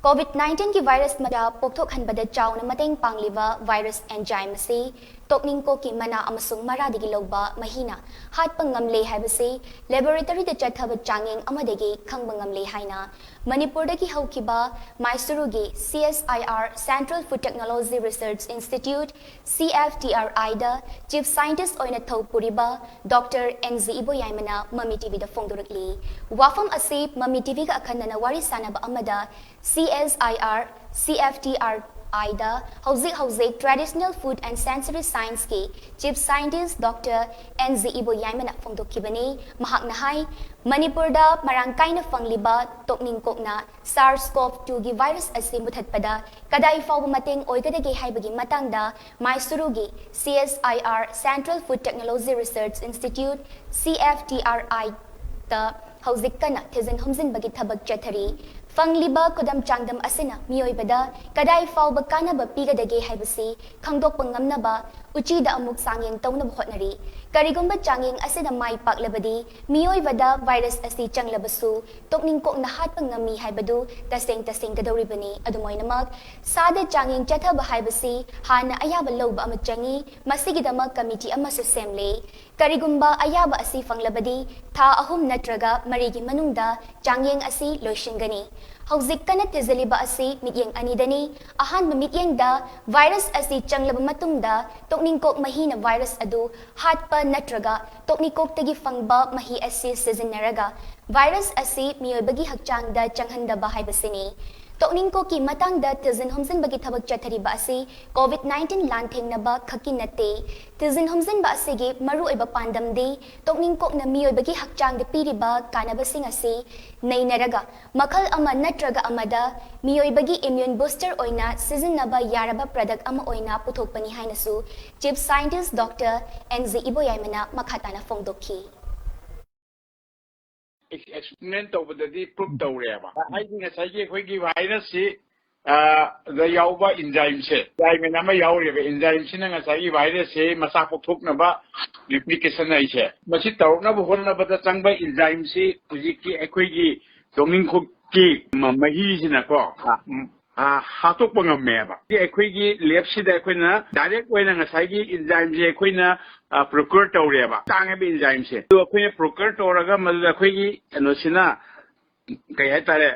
COVID-19 की virus मदा पोक्थोक हनबदा चाउना मतेंग पांगलिबा वायरस एंजाइम से तोकनिंग को की मना अमसुंग मरादगी लौबा महीना हाटपा ngamle हाइबसे लैबोरेटरी द चथब चांगिंग अमदगी खंगबा ngamle हाइना मणिपुरदगी हौकिबा माइसुरुगी CSIR Central Food Technology Research Institute CFTRI दा चीफ साइंटिस्ट ओइना थौपुरिबा डॉक्टर NZ इबोयाइमना ममी टीवी दा फोंदोरकली वाफम असे ममी टीवी का अखंडना वारी सानबा अमदा CSIR CFTRI दा हौजिक Traditional Food and Sensory Science के Chief Scientist Dr. NZ इबोयाइमना फोंदोकिबनी महाकना हाई मणिपुर दा मरांकाइना फंगलिबा तोकनिंग कोकना SARS-CoV-2 की वायरस असे मुथतपदा कदाई फाव मतेंग ओइगदगे हाइबगी मतंगदा माइसुरुगी CSIR Central Food Technology Research Institute CFTRI ता हौजिक कना थेजन हमजिन बगी थबक चथरी फंगलिबा कुदम चांगदम असिना मियोइबदा कदाई फाव कानब पीगदगे हाइबसी खंगदोक नगमनबा उचीदा अमुक सांगिंग तौनब होटनरी करिगुंबा चांगिंग असिदा माई पाकलबदी मियोइबदा वायरस असि चंगलबसु तोकनिंग कोक नहाटपा ngami हाइबदु तसेंग गदौरिबनी अदुमोइनमक सादे चांगिंग चथब हाइबसी हाना अयाबा लौबा अमा चंगी मसिगिदमक कमिटी अमसु सेमले करिगुंबा अयाबा असि फंगलबदी था अहुम नत्रगा मरिगी मनुंगदा चांगिंग असि लोइशिंगनी हौजिक कना तेजलिबा असि मित्येंग अनिदनी अहानबा मित्येंगदा वायरस असि चंगलबा मतुंगदा तोकनिंगकोक महीना वायरस अदु हाटपा नत्रगा तोकनिकोक्तगी फंगबा मही असि सिजनरगा वायरस असि मियोइबगी हक्चांगदा चंगहंदबा हाइबसिनी तोकनिंगको की मतंगदा तिजिन हमजिनबगी थबक चथरिबा असि COVID-19 लांथेंगनबा खकी नते तिजिन हमजिनबा असिगी मरुओइबा पांदमदि तोकनिंगकोकना मियोइबगी हक्चांगदा पीरिबा कानबसिंग असि नैनरगा मखल अमा नत्रगा अमदा मियोइबगी इम्यून बूस्टर ओइना सिजननबा यारबा प्रोडक्ट अमा ओइना पुथोकपनी हाइनसु चीफ साइंटिस्ट डॉक्टर NZ इबोयाइमना मखाताना फोंदोखी एक्सपेरिमेंट तौबददी प्रूफ तौरेबा आइदिंग साइगे खोगी वायरस से द याउबा एंजाइम से एंजाइम नाम याउरेबा एंजाइम सिना ngasai वायरस से मसा पोथोकनबा रिप्लिकेशन आइसे मसि तौरनबा होननबदा चंगबा एंजाइम से हुजिकी एखोगी तोमिंग खोकी मही सिना को हातोकपा ngमेबा एखोगी लैब सिदा एखोना डायरेक्ट ओइना ngasai एंजाइम से एखोना प्रोक्योर तौरेबा तांगबा एंजाइम से तो एखोना प्रोक्योर तौरगा मदुदा एखोगी एनोसिना कई है तारे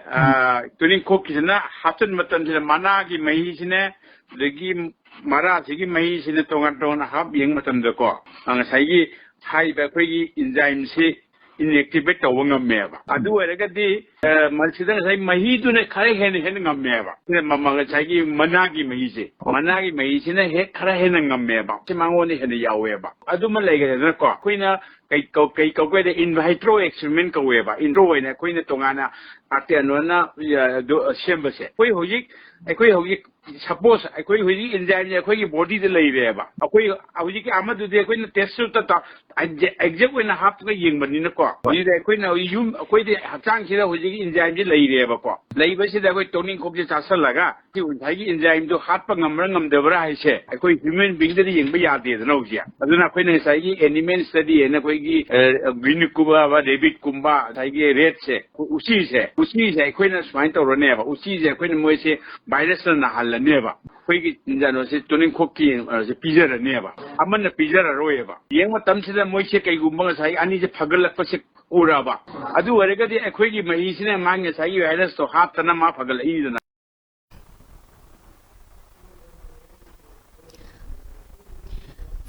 तुनिंग खोकिसना हातन मतन से मनागी मही सिने दगी मरा सिगी मही सिने तोंगा हाब यंग मतन दको ngasai हाई एखोगी एंजाइम से इनएक्टिवेट तौबा ngमेबा अदु ओरगदी मलसिदा ngasai मही दुने खरे हेन ngमेबा सिने ngasai मनागी मही सिने हे खरे हेन ngमेबा सिमांगोनी हेन यावेबा अदु म लेगेदनको कोइना कई कौके इन वाइट्रो एक्सपेरिमेंट कौवेबा इंट्रो होइना कोइना तोंगाना आर्टेनोना सेमबसे कोइ होजिक एकोइ होजिक सपोज एकोइ होजिक एंजाइम ने एकोइ बॉडी दे लैरेबा एकोइ होजिक आमदुदे एकोइना टेस्ट ता एग्जैक्ट होइना हापगा यंगबनिना को होजिक एकोइना यूम एकोइ दे हचांग सिदा होजिक एंजाइम जे लैरेबा को लैबसिदा एकोइ टोनिंग खोजे चासलगा कि उन्थाइगी एंजाइम दो हापगा ngमदबरा हाइसे एकोइ ह्यूमन बीइंग दे यंगबा यादेदना होजिया अदुना कोइना साइगी एनिमल स्टडी एना कोइगी ग्रीन कुबा डेबिट कुंबा साइगी रेड से उसी से कोइना स्वाइन तौरनेबा उसी से कोइना मोइसे वायरस ना हल्लनेबा कोइगी जानो से टोनिंग खोकी से पिजरनेबा अमन पिजररोएबा येंग मतमसिदा मोइसे कइगुंबा साइ अनि जे फगलकपसे उराबा अदु वरेगदि एखोइगी महीसिने मांगे साइ वायरस तो हातना मा फगलइदना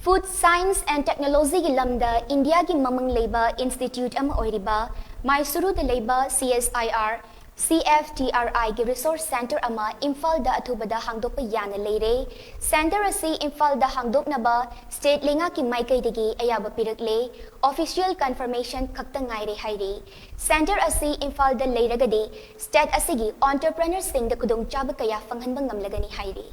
Food Science and Technology की लमदा इंडिया की ममंग लेबा इंस्टीट्यूट अम ओइरिबा माइसुरु द लेबा CSIR CFTRI की रिसोर्स सेंटर अमा इम्फाल दा अथुबदा हांगदोप याना लेरे सेंटर असि इम्फाल दा हांगदोपनबा स्टेट लेंगा की माइकैदगी अयाबा पिरकले ऑफिशियल कंफर्मेशन खक्ता ngaire हाइरी सेंटर असि इम्फाल दा लेरगदी स्टेट असिगी एंटरप्रेन्योर सिंग द खुदोंग चाब कया फंगहनबा ngamlagani हाइरी